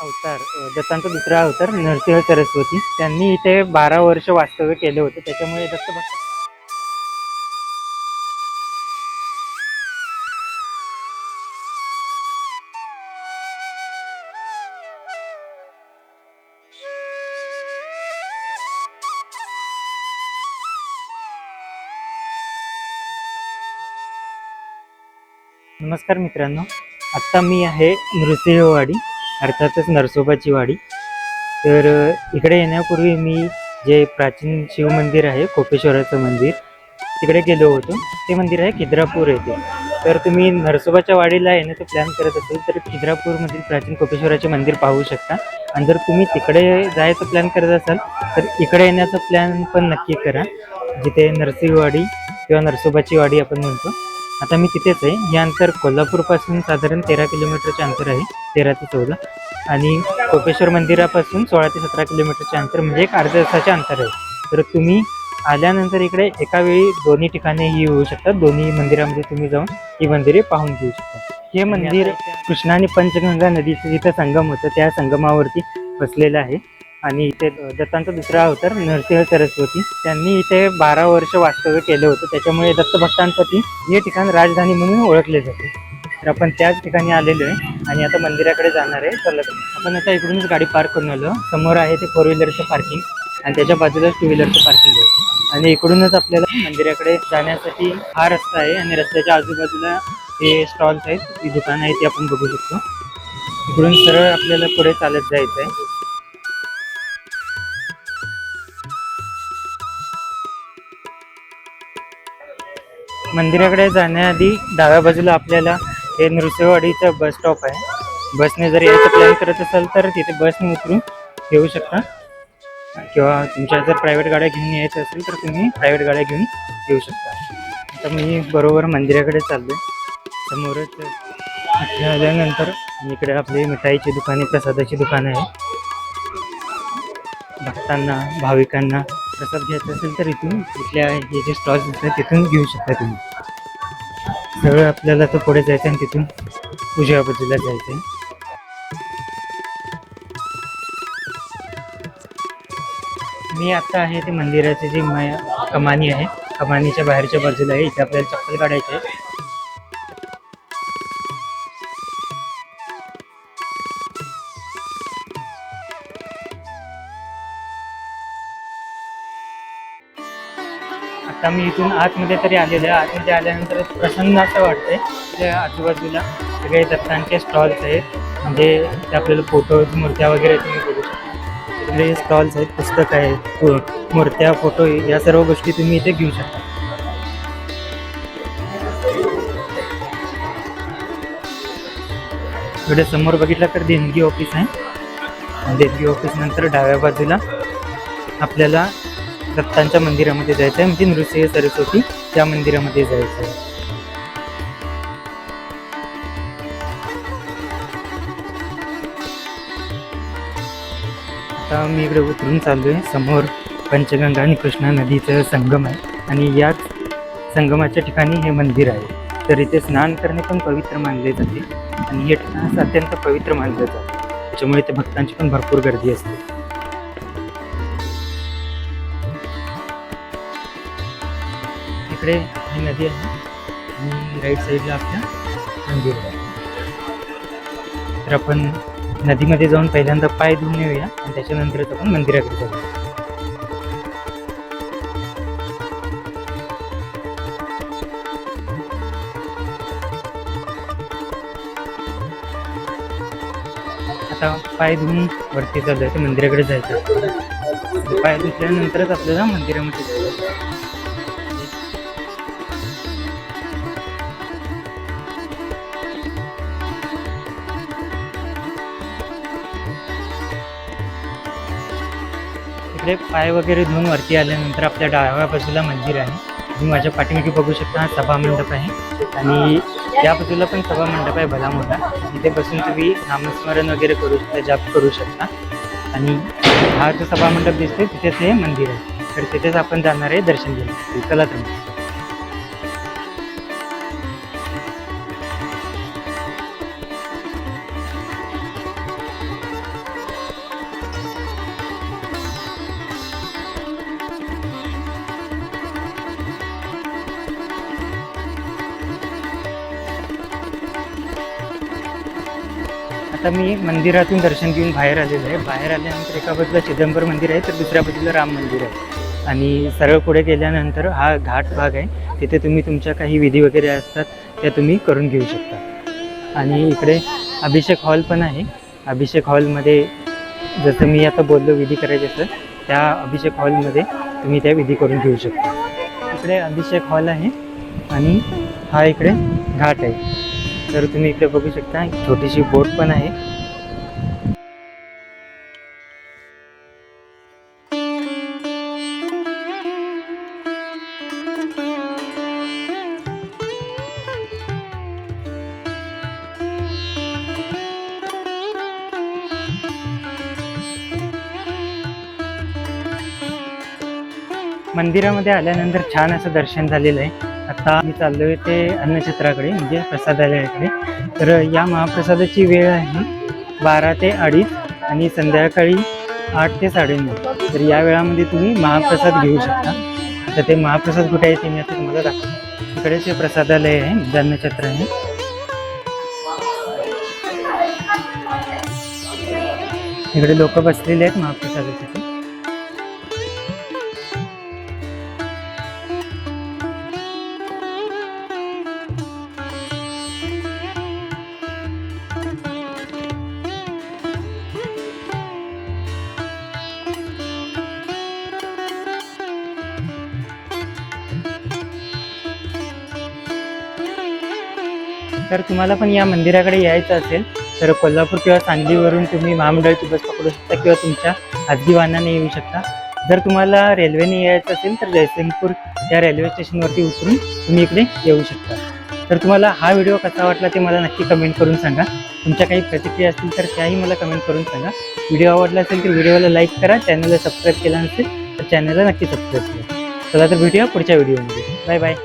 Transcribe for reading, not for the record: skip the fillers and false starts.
अवतार दत्तांचा दुसरा अवतार नरसिंह सरस्वती त्यांनी इथे 12 वर्ष वास्तव्य केले होते. त्याच्यामुळे दत्तभक्त. नमस्कार मित्रांनो, आत्ता मी आहे नृसिंहवाडी अर्थातच नरसोबाची वाडी. तर इकडे येण्यापूर्वी मी जे प्राचीन शिवमंदिर आहे कोपेश्वराचं मंदिर तिकडे गेलो होतो. ते मंदिर आहे खिद्रापूर येथे. तर तुम्ही नरसोबाच्या वाडीला येण्याचा प्लॅन करत असेल तर खिद्रापूरमधील प्राचीन कोपेश्वराचे मंदिर पाहू शकता. आणि जर तुम्ही तिकडे जायचं प्लॅन करत असाल तर इकडे येण्याचा प्लॅन पण नक्की करा, जिथे नरसिंहवाडी किंवा नरसोबाची वाडी आपण म्हणतो. आता मी तिथेच आहे. हे अंतर कोल्हापूरपासून साधारण 13 किलोमीटरचे अंतर आहे, 13 ते 14. आणि कोपेश्वर मंदिरापासून 16 ते 17 किलोमीटरचे अंतर, म्हणजे एक अर्ध्या तासाचे अंतर आहे. तर तुम्ही आल्यानंतर इकडे एका वेळी दोन्ही ठिकाणीही येऊ शकतात. दोन्ही मंदिरामध्ये तुम्ही जाऊन ही मंदिरे पाहून घेऊ शकता. हे मंदिर कृष्णा आणि पंचगंगा नदीचं जिथं संगम होतं त्या संगमावरती बसलेलं आहे. आणि इथे दत्तांचा दुसरा अवतार नरसिंह सरस्वती त्यांनी इथे 12 वर्ष वास्तव्य केलं होतं. त्याच्यामुळे दत्तभक्तांसाठी हे ठिकाण राजधानी म्हणून ओळखले जाते. तर आपण त्याच ठिकाणी आलेलो आहे आणि आता मंदिराकडे जाणार आहे. चला आपण आता इकडूनच गाडी पार्क करून आलो. समोर आहे ते 4 व्हीलरचं पार्किंग आणि त्याच्या बाजूला 2 व्हीलरचं पार्किंग आहे. आणि इकडूनच आपल्याला मंदिराकडे जाण्यासाठी हा रस्ता आहे. आणि रस्त्याच्या आजूबाजूला हे स्टॉल्स आहेत, ती दुकानं आहेत, ती आपण बघू शकतो. इकडून सरळ आपल्याला पुढे चालत जायचं आहे. मंदिराकडे जाण्याआधी डाव्या बाजूला आपल्याला हे नृसिंहवाडीचं बस स्टॉप आहे. बसने जर यायचं प्लॅन करत असाल तर तिथे बसने उतरून येऊ शकता, किंवा तुमच्या जर प्रायव्हेट गाड्या घेऊन यायचं असेल तर तुम्ही प्रायव्हेट गाड्या घेऊन येऊ शकता. आता मी बरोबर मंदिराकडे चाललो आहे. समोरच इथे आल्यानंतर इकडे आपली मिठाईची दुकाने, प्रसादाची दुकानं आहे. भक्तांना, भाविकांना प्रसाद घ्यायचा असेल तर इथून कुठल्या हे जे स्टॉल्स दिसतात तिथून घेऊ शकता तुम्ही. सगळं आपल्याला तर पुढे जायचं आणि तिथून उजव्या बाजूला जायचं आहे. मी आता आहे ते मंदिराची जी कमानी आहे, कमानीच्या बाहेरच्या बाजूला आहे. इथे आपल्याला चप्पल काढायचे आहे. आता मी इथून आतमध्ये तरी आलेलो आहे. आतमध्ये आल्यानंतर प्रसन्न असं वाटतंय. त्या आजूबाजूला सगळे दत्तांचे स्टॉल्स आहेत, म्हणजे ते आपल्याला फोटो, मूर्त्या वगैरे तुम्ही बघू शकता. सगळे स्टॉल्स आहेत, पुस्तकं आहेत, मूर्त्या, फोटो, या सर्व गोष्टी तुम्ही इथे घेऊ शकता. इकडे समोर बघितलं तर देणगी ऑफिस आहे. देणगी ऑफिस नंतर डाव्या बाजूला आपल्याला दत्तांच्या मंदिरामध्ये जायचं आहे, म्हणजे नृसिंह सरस्वती त्या मंदिरामध्ये जायचं आहे. आता मी इकडे उतरून चाललो आहे. समोर पंचगंगा आणि कृष्णा नदीचं संगम आहे आणि याच संगमाच्या ठिकाणी हे मंदिर आहे. तर इथे स्नान करणे पण पवित्र मानले जाते आणि हे ठिकाण अत्यंत पवित्र मानलं जातं. त्याच्यामुळे इथे भक्तांची पण भरपूर गर्दी असते. इकडे ही नदी आहे आणि राईट साईडला आपल्या मंदिर आहे. तर आपण नदीमध्ये जाऊन पहिल्यांदा पाय धुवून येऊया आणि त्याच्यानंतरच आपण मंदिराकडे जाऊया. आता पाय धुवून वरती चालू आहे, ते मंदिराकडे जायचं. पाय धुतल्यानंतरच आपल्याला मंदिरामध्ये जायचं. इकडे पाय वगैरे धुवून वरती आल्यानंतर आपल्या डाव्या बाजूला मंदिर आहे. तुम्ही माझ्या पाठीमागे बघू शकता, हा सभा मंडप आहे आणि या बाजूला पण सभा मंडप आहे भला मोठा. इथे बसून तुम्ही नामस्मरण वगैरे करू शकता, जाप करू शकता. आणि हा जो सभा मंडप दिसतोय तिथेच हे मंदिर आहे. तर तिथेच आपण जाणार आहे दर्शन घेण्यासाठी. चला तर आता मी मंदिरातून दर्शन घेऊन बाहेर आलेलो आहे. बाहेर आल्यानंतर एका बाजूला चिदंबर मंदिर आहे तर दुसऱ्या बाजूला राम मंदिर आहे. आणि सरळ पुढे गेल्यानंतर हा घाट भाग आहे. तिथे तुम्ही तुमच्या काही विधी वगैरे असतात त्या तुम्ही करून घेऊ शकता. आणि इकडे अभिषेक हॉल पण आहे. अभिषेक हॉलमध्ये जसं मी आता बोललो विधी करायचे असं, त्या अभिषेक हॉलमध्ये तुम्ही त्या विधी करून घेऊ शकता. इकडे अभिषेक हॉल आहे आणि हा इकडे घाट आहे. तर तुम्ही इकडे बघू शकता एक छोटीशी बोट पण आहे. मंदिरामध्ये आल्यानंतर छान असं दर्शन झालेलं आहे. आता मी चाललो आहे ते अन्नछत्राकडे म्हणजे प्रसादालयाकडे. तर या महाप्रसादाची वेळ आहे 12 ते 2:30 आणि संध्याकाळी 8 ते 9:30. तर या वेळामध्ये तुम्ही महाप्रसाद घेऊ शकता. आता ते महाप्रसाद कुठे आहे ते मी आता तुम्हाला दाखवतो. इकडेच हे प्रसादालय आहे म्हणजे अन्नछत्र आहे. इकडे लोक बसलेले आहेत महाप्रसादासाठी. तर तुम्हाला पण या मंदिराकडे यायचं असेल तर कोल्हापूर किंवा सांगलीवरून तुम्ही महामंडळाची बस पकडू शकता किंवा तुमच्या खाजगी वाहनाने येऊ शकता. जर तुम्हाला रेल्वेने यायचं असेल तर जयसिंगपूर या रेल्वे स्टेशनवरती उतरून तुम्ही इकडे येऊ शकता. तर तुम्हाला हा व्हिडिओ कसा वाटला ते मला नक्की कमेंट करून सांगा. तुमच्या काही प्रतिक्रिया असतील तर त्याही मला कमेंट करून सांगा. व्हिडिओ आवडला असेल तर व्हिडिओला लाईक करा. चॅनलला सबस्क्राईब केला नसेल तर चॅनलला नक्की सबस्क्राईब करा. चला तर भेटूया पुढच्या व्हिडिओमध्ये. Bye bye.